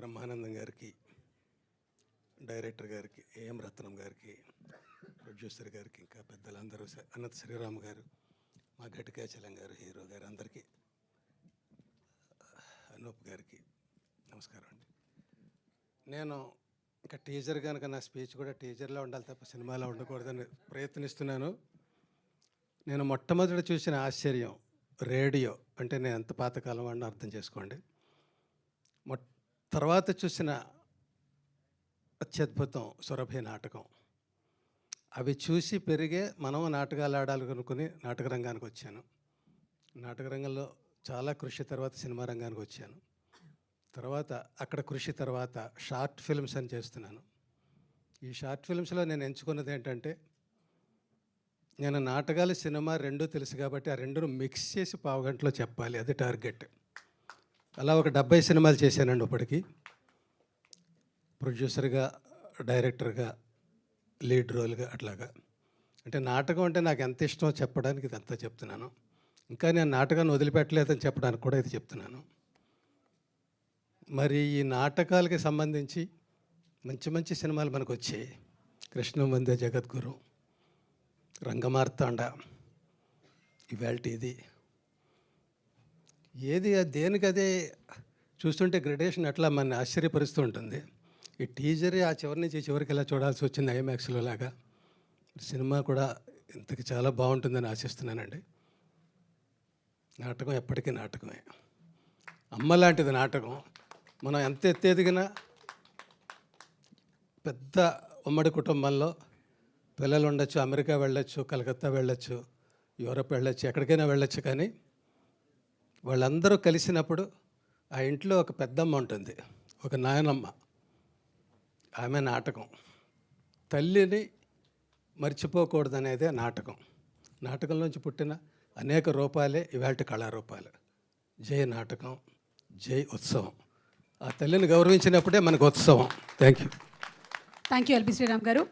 బ్రహ్మానందం గారికి, డైరెక్టర్ గారికి, ఏఎం రత్నం గారికి, ప్రొడ్యూసర్ గారికి, ఇంకా పెద్దలందరూ, అనంత శ్రీరామ్ గారు, మా ఘటికాచలం గారు, హీరో గారు, అందరికీ, అనూప్ గారికి నమస్కారం అండి. నేను ఇంకా టీజర్ కనుక నా స్పీచ్ కూడా టీజర్లో ఉండాలి తప్ప సినిమాలో ఉండకూడదని ప్రయత్నిస్తున్నాను. నేను మొట్టమొదటి చూసిన ఆశ్చర్యం రేడియో అంటే నేను ఎంత పాతకాలం వాడిని అర్థం చేసుకోండి. తర్వాత చూసిన అత్యద్భుతం సురభి నాటకం. అవి చూసి పెరిగే మనం నాటకాలు ఆడాలనుకుని నాటక రంగానికి వచ్చాను. నాటక రంగంలో చాలా కృషి తర్వాత సినిమా రంగానికి వచ్చాను. తర్వాత అక్కడ కృషి తర్వాత షార్ట్ ఫిల్మ్స్ అని చేస్తున్నాను. ఈ షార్ట్ ఫిల్మ్స్లో నేను ఎంచుకున్నది ఏంటంటే, నేను నాటకాలు సినిమా రెండూ తెలుసు కాబట్టి ఆ రెండును మిక్స్ చేసి పావుగంటలో చెప్పాలి, అది టార్గెట్. అలా ఒక 70 సినిమాలు చేశానండి ఇప్పటికీ. ప్రొడ్యూసర్గా, డైరెక్టర్గా, లీడ్ రోల్గా, అట్లాగా. అంటే నాటకం అంటే నాకు ఎంత ఇష్టమో చెప్పడానికి ఇదంతా చెప్తున్నాను. ఇంకా నేను నాటకాన్ని వదిలిపెట్టలేదని చెప్పడానికి కూడా ఇది చెప్తున్నాను. మరి ఈ నాటకాలకి సంబంధించి మంచి మంచి సినిమాలు మనకు వచ్చాయి. కృష్ణం వందే జగద్గురు, రంగమార్తాండ, ఇవాల్టి ఇది. ఏది దేనికదే చూస్తుంటే గ్రెడేషన్ అట్లా మన ఆశ్చర్యపరుస్తూ ఉంటుంది. ఈ టీజరే ఆ చివరి నుంచి చివరికి ఎలా చూడాల్సి వచ్చింది ఐమాక్స్లో లాగా. సినిమా కూడా ఇంతకు చాలా బాగుంటుందని ఆశిస్తున్నానండి. నాటకం ఎప్పటికీ నాటకమే. అమ్మ లాంటిది నాటకం. మనం ఎంత ఎత్తేదిగినా పెద్ద ఉమ్మడి కుటుంబంలో పిల్లలు ఉండొచ్చు, అమెరికా వెళ్ళొచ్చు, కలకత్తా వెళ్ళొచ్చు, యూరప్ వెళ్ళొచ్చు, ఎక్కడికైనా వెళ్ళొచ్చు. కానీ వాళ్ళందరూ కలిసినప్పుడు ఆ ఇంట్లో ఒక పెద్దమ్మ ఉంటుంది, ఒక నాయనమ్మ. ఆమె నాటకం. తల్లిని మర్చిపోకూడదనేదే నాటకం. నాటకంలోంచి పుట్టిన అనేక రూపాలే ఇవాల్టి కళారూపాలు. జై నాటకం, జై ఉత్సవం. ఆ తల్లిని గౌరవించినప్పుడే మనకు ఉత్సవం. Thank you. Thank you LB Sriram గారు.